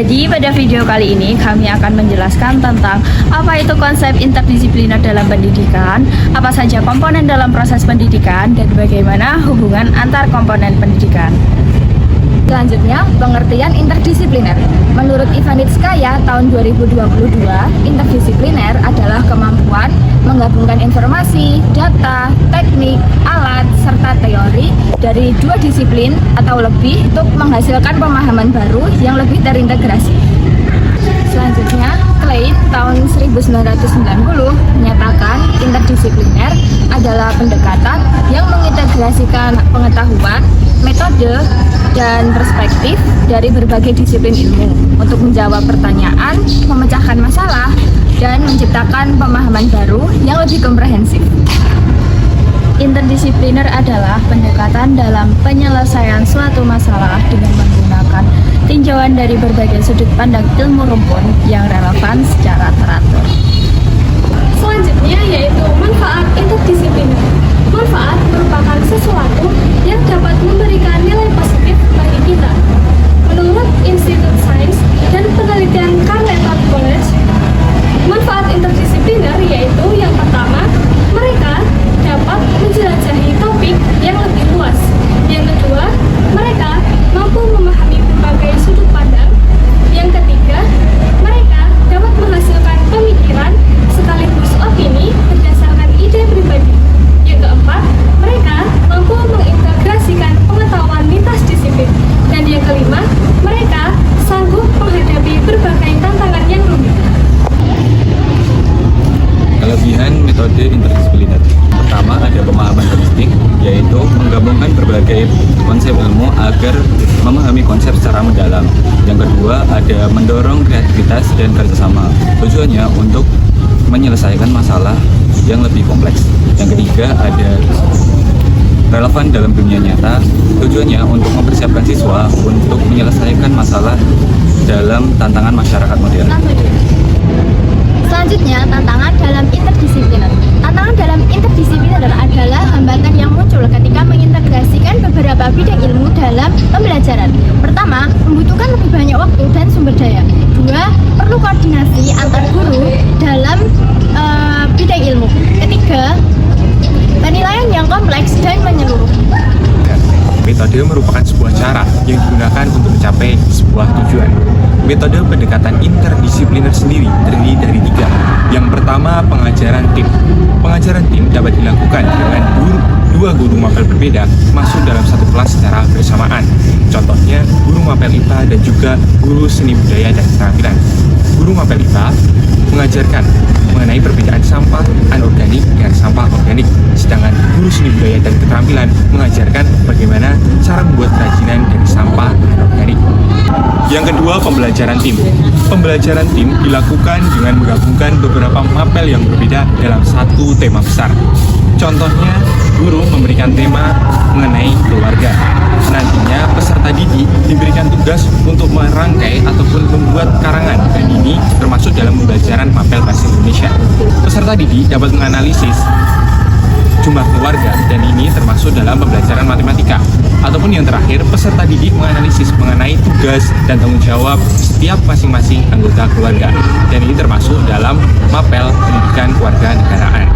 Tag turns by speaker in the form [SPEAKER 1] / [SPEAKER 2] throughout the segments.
[SPEAKER 1] Jadi pada video kali ini kami akan menjelaskan tentang apa itu konsep interdisipliner dalam pendidikan, apa saja komponen dalam proses pendidikan, dan bagaimana hubungan antar komponen pendidikan.
[SPEAKER 2] Selanjutnya, pengertian interdisipliner. Menurut Ivanitskaya tahun 2022, interdisipliner adalah kemampuan menggabungkan informasi, data, teknik, alat, serta teori dari dua disiplin atau lebih untuk menghasilkan pemahaman baru yang lebih terintegrasi. Selanjutnya, Klein tahun 1990 menyatakan interdisipliner adalah pendekatan yang mengintegrasikan pengetahuan, metode, dan perspektif dari berbagai disiplin ilmu untuk menjawab pertanyaan, memecahkan masalah, dan menciptakan pemahaman baru yang lebih komprehensif.
[SPEAKER 1] Interdisipliner adalah pendekatan dalam penyelesaian suatu masalah dengan menggunakan tinjauan dari berbagai sudut pandang ilmu rumpun yang relevan secara teratur.
[SPEAKER 3] Selanjutnya yaitu manfaat interdisipliner. Manfaat merupakan sesuatu yang dapat memberikan nilai positif bagi kita. Menurut Institut Sains dan Penelitian Carleton College, manfaat interdisipliner yaitu yang pertama, mereka dapat menjelajahi topik yang lebih luas. Yang kedua, mereka mampu memahami berbagai sudut pandang. Yang ketiga, mereka dapat menghasilkan pemikiran sekaligus opini berdasarkan ide pribadi. Yang keempat, mereka mampu mengintegrasikan pengetahuan lintas disiplin. Dan yang kelima, mereka sanggup menghadapi berbagai tantangan yang rumit.
[SPEAKER 4] Kelebihan metode interdisipliner. Pertama, ada pemahaman holistik, yaitu menggabungkan berbagai konsep ilmu agar memahami konsep secara mendalam. Yang kedua, ada mendorong kreativitas dan kerjasama. Tujuannya untuk menyelesaikan masalah yang lebih kompleks. Yang ketiga, ada relevan dalam dunia nyata. Tujuannya untuk mempersiapkan siswa untuk menyelesaikan masalah dalam tantangan masyarakat modern.
[SPEAKER 2] Selanjutnya, tantangan dalam interdisipliner. Tantangan dalam interdisipliner adalah hambatan yang muncul ketika mengintegrasikan beberapa bidang ilmu dalam pembelajaran. Pertama, membutuhkan lebih banyak waktu dan sumber daya. Dua, perlu koordinasi antar guru dalam bidang ilmu. Ketiga, penilaian yang kompleks dan menyeluruh.
[SPEAKER 5] Metode merupakan sebuah cara yang digunakan untuk mencapai sebuah tujuan. Metode pendekatan interdisipliner sendiri terdiri dari tiga. Yang pertama, pengajaran tim. Pengajaran tim dapat dilakukan dengan dua guru mapel berbeda masuk dalam satu kelas secara bersamaan. Contohnya, guru mapel IPA dan juga guru seni budaya dan keterampilan. Guru mapel IPA mengajarkan mengenai perbedaan sampah anorganik dengan sampah organik, sedangkan guru seni budaya dan keterampilan mengajarkan bagaimana cara membuat kerajinan dari sampah anorganik. Yang kedua, pembelajaran tim. Pembelajaran tim dilakukan dengan menggabungkan beberapa mapel yang berbeda dalam satu tema besar. Contohnya, guru memberikan tema mengenai keluarga. Nantinya peserta didik diberikan tugas untuk merangkai ataupun membuat karangan, dan ini termasuk dalam pembelajaran mapel bahasa Indonesia. Peserta didik dapat menganalisis jumlah keluarga, dan ini termasuk dalam pembelajaran matematika. Ataupun yang terakhir, peserta didik menganalisis mengenai tugas dan tanggung jawab setiap masing-masing anggota keluarga, dan ini termasuk dalam mapel pendidikan keluarga negaraan.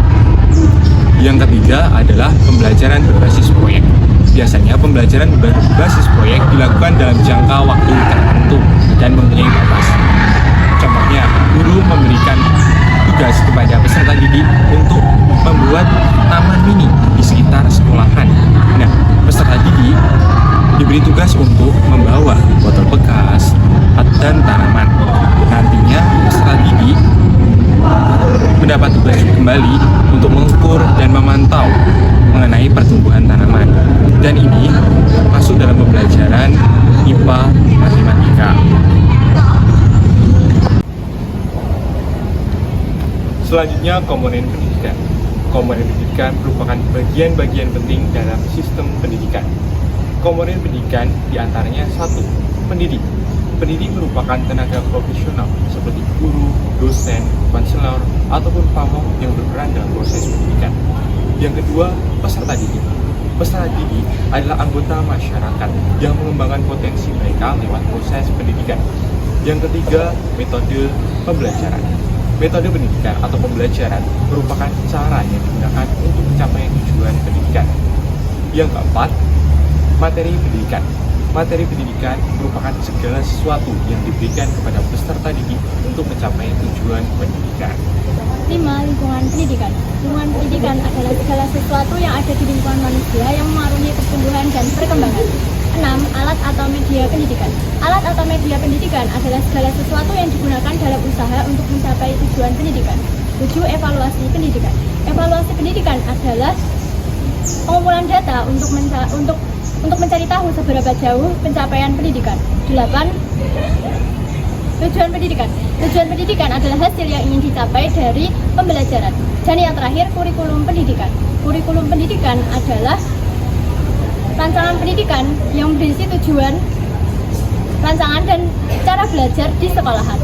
[SPEAKER 5] Yang ketiga adalah pembelajaran berbasis proyek. Biasanya pembelajaran berbasis proyek dilakukan dalam jangka waktu tertentu dan mempunyai batas. Contohnya, guru memberikan tugas kepada peserta didik untuk membuat taman mini di sekitar sekolahan. Nah, peserta didik diberi tugas untuk membawa botol bekas dan tanaman. Nantinya peserta didik mendapat tugas kembali untuk mengukur dan memantau mengenai pertumbuhan tanaman. Dan ini masuk dalam pembelajaran IPA matematika. Selanjutnya, komponen pendidikan. Komponen pendidikan merupakan bagian-bagian penting dalam sistem pendidikan. Komponen pendidikan diantaranya satu, pendidik. Pendidik merupakan tenaga profesional seperti guru, dosen, konselor, ataupun pamong yang berperan dalam proses pendidikan. Yang kedua, peserta didik. Peserta didik adalah anggota masyarakat yang mengembangkan potensi mereka lewat proses pendidikan. Yang ketiga, metode pembelajaran. Metode pendidikan atau pembelajaran merupakan cara yang digunakan untuk mencapai tujuan pendidikan. Yang keempat, materi pendidikan. Materi pendidikan merupakan segala sesuatu yang diberikan kepada peserta didik untuk mencapai tujuan pendidikan.
[SPEAKER 2] 5. Lingkungan pendidikan. Lingkungan pendidikan adalah segala sesuatu yang ada di lingkungan manusia yang mengaruhi pertumbuhan dan perkembangan. 6. Alat atau media pendidikan. Alat atau media pendidikan adalah segala sesuatu yang digunakan dalam usaha untuk mencapai tujuan pendidikan. 7. Evaluasi pendidikan. Evaluasi pendidikan adalah pengumpulan data untuk mencari tahu seberapa jauh pencapaian pendidikan. 8. Tujuan pendidikan. Tujuan pendidikan adalah hasil yang ingin dicapai dari pembelajaran. Dan yang terakhir, kurikulum pendidikan. Kurikulum pendidikan adalah rancangan pendidikan yang berisi tujuan, rancangan dan cara belajar di sekolahan.